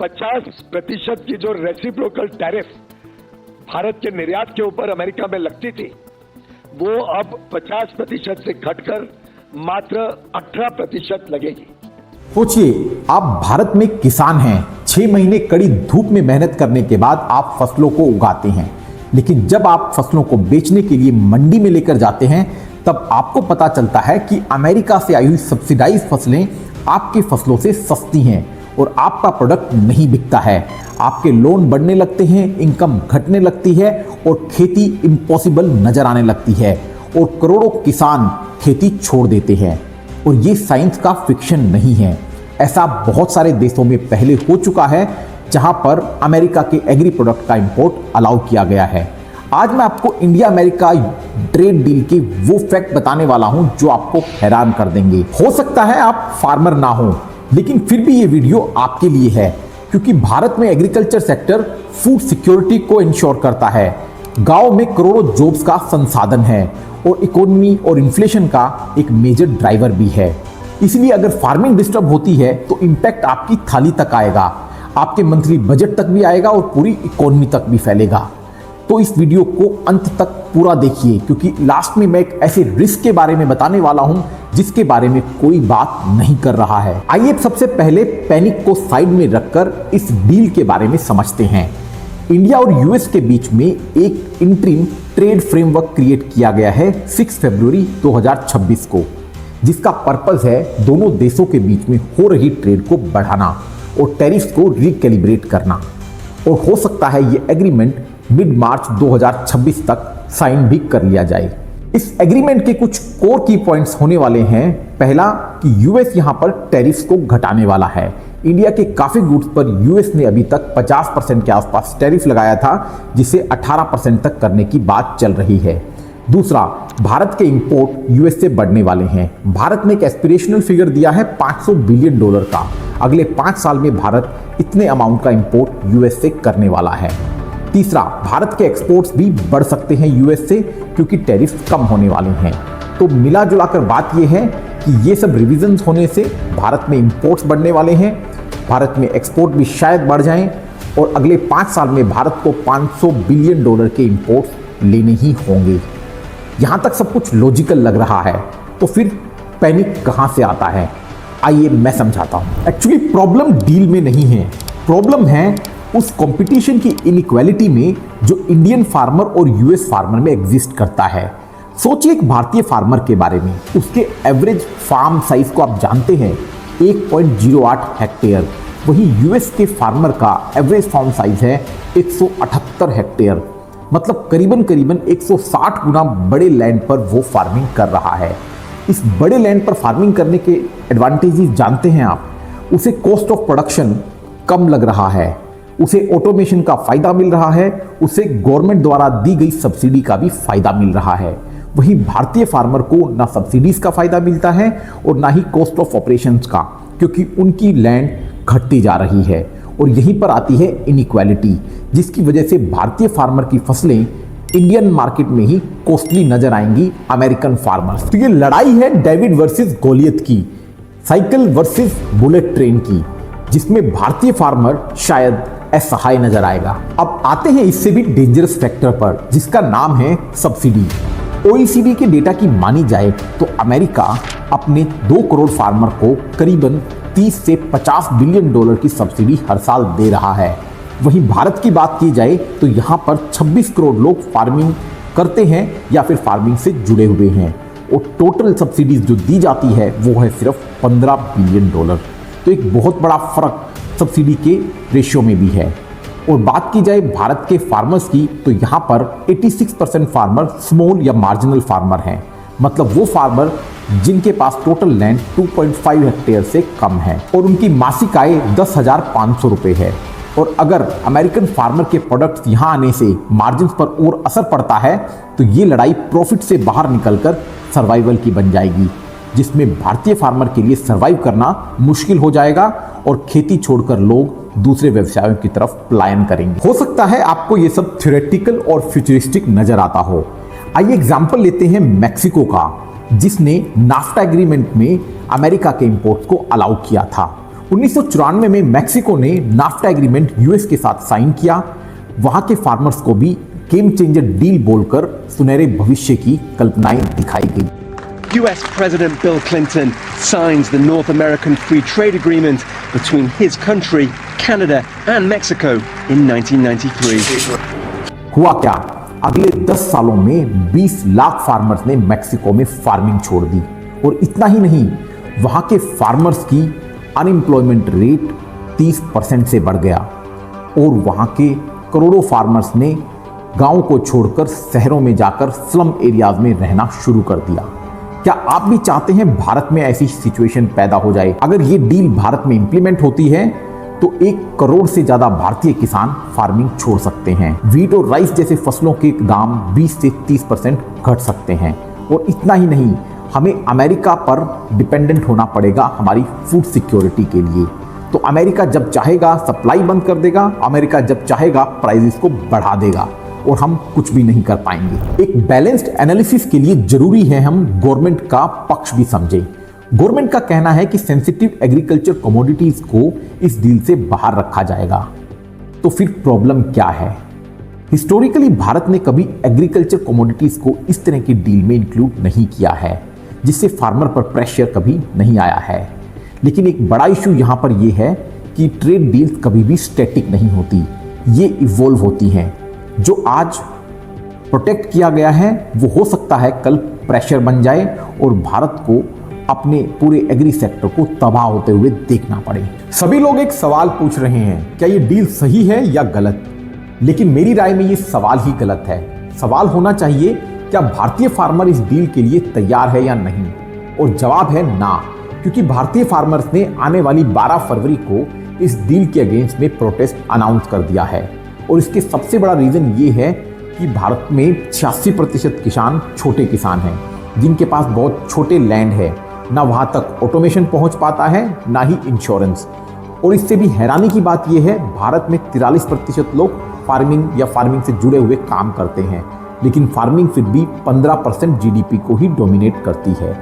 50% की जो reciprocal tariff Bharat के निर्यात के ऊपर अमेरिका में लगती थी, वो अब 50% से घटकर मात्र 18% लगेगी। सोचिए, आप भारत में किसान हैं, 6 महीने कड़ी धूप में मेहनत करने के बाद आप फसलों को उगाते हैं, लेकिन जब आप फसलों को बेचने के लिए मंडी में लेकर जाते हैं, तब आपको पता चलता है कि अमेरिका से आई हुई सब्सिडाइज फसलें आपकी फसलों से सस्ती हैं और आपका प्रोडक्ट नहीं बिकता है। आपके लोन बढ़ने लगते हैं, इनकम घटने लगती है और खेती इम्पॉसिबल नजर आने लगती है और करोड़ों किसान खेती छोड़ देते हैं। और ये साइंस का फिक्शन नहीं है, ऐसा बहुत सारे देशों में पहले हो चुका है जहां पर अमेरिका के एग्री प्रोडक्ट का इंपोर्ट अलाउ किया गया है। आज मैं आपको इंडिया अमेरिका ट्रेड डील के वो फैक्ट बताने वाला हूं जो आपको हैरान कर देंगे। हो सकता है आप फार्मर ना हो, लेकिन फिर भी ये वीडियो आपके लिए है, क्योंकि भारत में एग्रीकल्चर सेक्टर फूड सिक्योरिटी को इंश्योर करता है, गांव में करोड़ों जॉब्स का संसाधन है और इकोनॉमी और इन्फ्लेशन का एक मेजर ड्राइवर भी है। इसलिए अगर फार्मिंग डिस्टर्ब होती है तो इंपैक्ट आपकी थाली तक आएगा, आपके मंथली बजट तक भी आएगा और पूरी इकोनॉमी तक भी फैलेगा। तो इस वीडियो को अंत तक पूरा देखिए, क्योंकि लास्ट में मैं एक ऐसे रिस्क के बारे में बताने वाला हूं जिसके बारे में कोई बात नहीं कर रहा है। आइए सबसे पहले पैनिक को साइड में रखकर इस डील के बारे में समझते हैं। इंडिया और यूएस के बीच में एक इंटरिम ट्रेड फ्रेमवर्क क्रिएट किया गया है 6 फरवरी 2026 को, जिसका पर्पस है दोनों देशों के बीच में हो रही ट्रेड को बढ़ाना और टैरिफ को रिकैलिब्रेट करना। और हो सकता है ये एग्रीमेंट मिड मार्च 2026 तक साइन भी कर लिया जाए। इस एग्रीमेंट के कुछ कोर की पॉइंट्स होने वाले हैं। पहला कि यूएस यहां पर टैरिफ्स को घटाने वाला है। इंडिया के काफी गुड्स पर यूएस ने अभी तक 50% के आसपास टैरिफ लगाया था, जिसे 18% तक करने की बात चल रही है। दूसरा, भारत के इंपोर्ट यूएस से बढ़ने वाले हैं। भारत ने एक एस्पिरेशनल फिगर दिया है $500 बिलियन का। अगले 5 साल में भारत इतने अमाउंट का इंपोर्ट यूएस से करने वाला है। तीसरा, भारत के एक्सपोर्ट्स भी बढ़ सकते हैं यूएस से, क्योंकि टैरिफ कम होने वाले हैं। तो मिला जुलाकर बात यह है कि ये सब रिविजन्स होने से भारत में इंपोर्ट्स बढ़ने वाले हैं, भारत में एक्सपोर्ट भी शायद बढ़ जाएं और अगले 5 साल में भारत को $500 बिलियन के इंपोर्ट्स लेने ही होंगे। यहां तक सब कुछ लॉजिकल लग रहा है, तो फिर पैनिक कहां से आता है? आइए मैं समझाता हूं। एक्चुअली प्रॉब्लम डील में नहीं है, प्रॉब्लम है उस कंपटीशन की इनइक्वालिटी में जो इंडियन फार्मर और यूएस फार्मर में एग्जिस्ट करता है। सोचिए एक भारतीय फार्मर के बारे में, उसके एवरेज फार्म साइज को आप जानते हैं 1.08 हेक्टेयर, वहीं यूएस के फार्मर का एवरेज फार्म साइज है 178 हेक्टेयर। मतलब करीबन 160 गुना बड़े लैंड पर वो फार्मिंग कर रहा है। इस बड़े लैंड पर फार्मिंग करने के एडवांटेजेस जानते हैं आप। उसे कॉस्ट ऑफ प्रोडक्शन कम लग रहा है, उसे ऑटोमेशन का फायदा मिल रहा है, उसे गवर्नमेंट द्वारा दी गई सब्सिडी का भी फायदा मिल रहा है। वहीं भारतीय फार्मर को ना सब्सिडीज का फायदा मिलता है और ना ही कॉस्ट ऑफ ऑपरेशंस का, क्योंकि उनकी लैंड घटती जा रही है। और यहीं पर आती है इनइक्वालिटी, जिसकी वजह से भारतीय फार्मर की फसलें इंडियन मार्केट में ही कॉस्टली नजर आएंगी अमेरिकन फार्मर्स। तो ये लड़ाई है डेविड वर्सेस गोलियत की, साइकिल वर्सेस बुलेट ट्रेन की, जिसमें भारतीय फार्मर शायद असहाय नजर आएगा। अब आते हैं इससे भी डेंजरस फैक्टर पर, जिसका नाम है सब्सिडी। OECD के डेटा की मानी जाए तो अमेरिका अपने 2 करोड़ फार्मर को करीबन 30 से $50 बिलियन की सब्सिडी हर साल दे रहा है। वहीं भारत की बात की जाए तो यहाँ पर 26 करोड़ लोग फार्मिंग करते हैं या फिर फार्मिंग से जुड़े हुए हैं, और टोटल सब्सिडीज जो दी जाती है वो है सिर्फ $15 बिलियन। तो एक बहुत बड़ा फर्क सब्सिडी के रेशियो में भी है। और बात की जाए भारत के फार्मर्स की तो यहाँ पर 86% फार्मर स्मॉल या मार्जिनल फार्मर हैं, मतलब वो फार्मर जिनके पास टोटल लैंड 2.5 हेक्टेयर से कम है और उनकी मासिक आय 10,500 रुपये है। और अगर अमेरिकन फार्मर के प्रोडक्ट्स यहाँ आने से मार्जिन पर और असर पड़ता है तो ये लड़ाई प्रॉफिट से बाहर निकलकर सर्वाइवल की बन जाएगी, जिसमें भारतीय फार्मर के लिए सर्वाइव करना मुश्किल हो जाएगा और खेती छोड़कर लोग दूसरे व्यवसायों की तरफ पलायन करेंगे। हो सकता है आपको ये सब थ्योरेटिकल और फ्यूचरिस्टिक नजर आता हो। आइए एग्जांपल लेते हैं मैक्सिको का, जिसने नाफ्टा एग्रीमेंट में अमेरिका के इंपोर्ट्स को अलाउ किया था। 1994 में मैक्सिको ने नाफ्टा एग्रीमेंट यूएस के साथ साइन किया। वहां के फार्मर्स को भी गेम चेंजर डील बोलकर सुनहरे भविष्य की कल्पनाएं दिखाई गई। US President Bill Clinton signs the North American Free Trade Agreement between his country, Canada and Mexico in 1993. हुआ क्या? अगले 10 सालों में 20 लाख फार्मर्स ने मैक्सिको में फार्मिंग छोड़ दी और इतना ही नहीं, वहां के फार्मर्स की अनएम्प्लॉयमेंट रेट 30% से बढ़ गया और वहां के करोड़ों फार्मर्स ने गांव को छोड़कर शहरों में जाकर स्लम एरियाज में रहना शुरू कर दिया। क्या आप भी चाहते हैं भारत में ऐसी सिचुएशन पैदा हो जाए? अगर ये डील भारत में इंप्लीमेंट होती है तो 1 करोड़ से ज्यादा भारतीय किसान फार्मिंग छोड़ सकते हैं। वीट और राइस जैसे फसलों के दाम 20 से 30% घट सकते हैं और इतना ही नहीं, हमें अमेरिका पर डिपेंडेंट होना पड़ेगा हमारी फूड सिक्योरिटी के लिए। तो अमेरिका जब चाहेगा सप्लाई बंद कर देगा, अमेरिका जब चाहेगा प्राइसेस को बढ़ा देगा और हम कुछ भी नहीं कर पाएंगे। एक बैलेंस्ड एनालिसिस के लिए जरूरी है हम गवर्नमेंट का पक्ष भी समझें। गवर्नमेंट का कहना है कि सेंसिटिव एग्रीकल्चर कमोडिटीज को इस डील से बाहर रखा जाएगा। तो फिर प्रॉब्लम क्या है? हिस्टोरिकली भारत ने कभी एग्रीकल्चर कमोडिटीज को इस तरह की डील में इंक्लूड नहीं किया है, जिससे फार्मर पर प्रेशर कभी नहीं आया है। लेकिन एक बड़ा इशू यहां पर यह है कि ट्रेड डील्स कभी भी स्टैटिक नहीं होती, ये इवॉल्व होती हैं। जो आज प्रोटेक्ट किया गया है वो हो सकता है कल प्रेशर बन जाए और भारत को अपने पूरे एग्री सेक्टर को तबाह होते हुए देखना पड़े। सभी लोग एक सवाल पूछ रहे हैं, क्या ये डील सही है या गलत? लेकिन मेरी राय में ये सवाल ही गलत है। सवाल होना चाहिए, क्या भारतीय फार्मर इस डील के लिए तैयार है या नहीं? और जवाब है ना, क्योंकि भारतीय फार्मर्स ने आने वाली 12 फरवरी को इस डील के अगेंस्ट में प्रोटेस्ट अनाउंस कर दिया है। और इसके सबसे बड़ा रीजन ये है कि भारत में 86% किसान छोटे किसान हैं, जिनके पास बहुत छोटे लैंड है, ना वहां तक ऑटोमेशन पहुंच पाता है, ना ही इंश्योरेंस। और इससे भी हैरानी की बात यह है, भारत में 43% लोग फार्मिंग या फार्मिंग से जुड़े हुए काम करते हैं, लेकिन फार्मिंग फिर भी 15% जीडीपी को ही डोमिनेट करती है।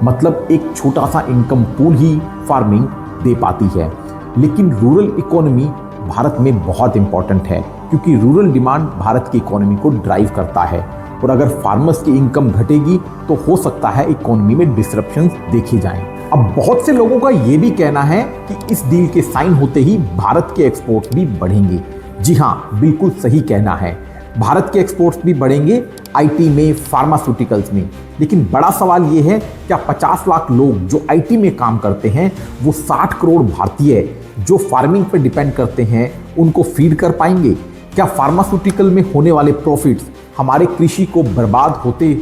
मतलब एक छोटा सा इनकम पूल ही फार्मिंग दे पाती है। लेकिन रूरल इकोनॉमी भारत में बहुत इंपॉर्टेंट है, क्योंकि रूरल डिमांड भारत की इकोनॉमी को ड्राइव करता है। और अगर फार्मर्स की इनकम घटेगी तो हो सकता है इकोनॉमी में डिसरप्शंस देखे जाएं। अब बहुत से लोगों का यह भी कहना है कि इस डील के साइन होते ही भारत के एक्सपोर्ट्स भी बढ़ेंगे। जी हाँ, बिल्कुल सही कहना है, भारत के एक्सपोर्ट्स भी बढ़ेंगे आईटी में, फार्मास्यूटिकल्स में। लेकिन बड़ा सवाल यह है, क्या 50 लाख लोग जो आईटी में काम करते हैं, वो 60 करोड़ भारतीय जो फार्मिंग पर डिपेंड करते हैं, उनको फीड कर पाएंगे? क्या फार्मास्यूटिकल में होने वाले प्रॉफिट्स हमारे कृषि को बर्बाद होते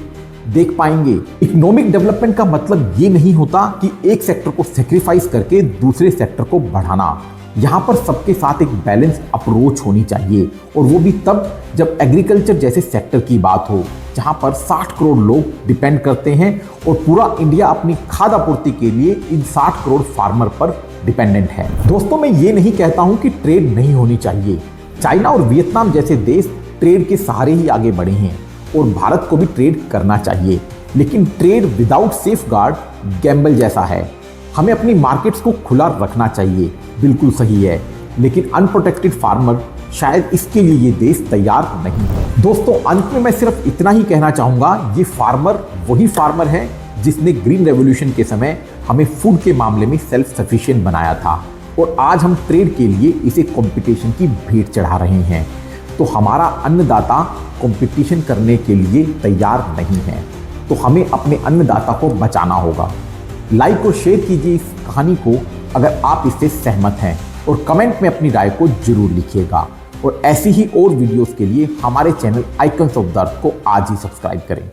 देख पाएंगे? इकोनॉमिक डेवलपमेंट का मतलब ये नहीं होता कि एक सेक्टर को सेक्रीफाइस करके दूसरे सेक्टर को बढ़ाना। यहाँ पर सबके साथ एक बैलेंस अप्रोच होनी चाहिए, और वो भी तब जब एग्रीकल्चर जैसे सेक्टर की बात हो, जहाँ पर 60 करोड़ लोग डिपेंड करते हैं और पूरा इंडिया अपनी खाद्य आपूर्ति के लिए इन 60 करोड़ फार्मर पर डिपेंडेंट है। दोस्तों, मैं ये नहीं कहता हूँ कि ट्रेड नहीं होनी चाहिए। चाइना और वियतनाम जैसे देश ट्रेड के सहारे ही आगे बढ़े हैं और भारत को भी ट्रेड करना चाहिए। लेकिन ट्रेड विदाउट सेफगार्ड गैम्बल जैसा है। हमें अपनी मार्केट्स को खुला रखना चाहिए, बिल्कुल सही है, लेकिन अनप्रोटेक्टेड फार्मर शायद इसके लिए ये देश तैयार नहीं है। दोस्तों, अंत में मैं सिर्फ इतना ही कहना चाहूँगा, ये फार्मर वही फार्मर है जिसने ग्रीन रेवोल्यूशन के समय हमें फूड के मामले में सेल्फ सफिशिएंट बनाया था, और आज हम ट्रेड के लिए इसे कंपटीशन की भेंट चढ़ा रहे हैं। तो हमारा अन्नदाता कंपटीशन करने के लिए तैयार नहीं है, तो हमें अपने अन्नदाता को बचाना होगा। लाइक और शेयर कीजिए इस कहानी को अगर आप इससे सहमत हैं, और कमेंट में अपनी राय को जरूर लिखिएगा। और ऐसी ही और वीडियोस के लिए हमारे channel icons of the earth को आज ही सब्सक्राइब करें।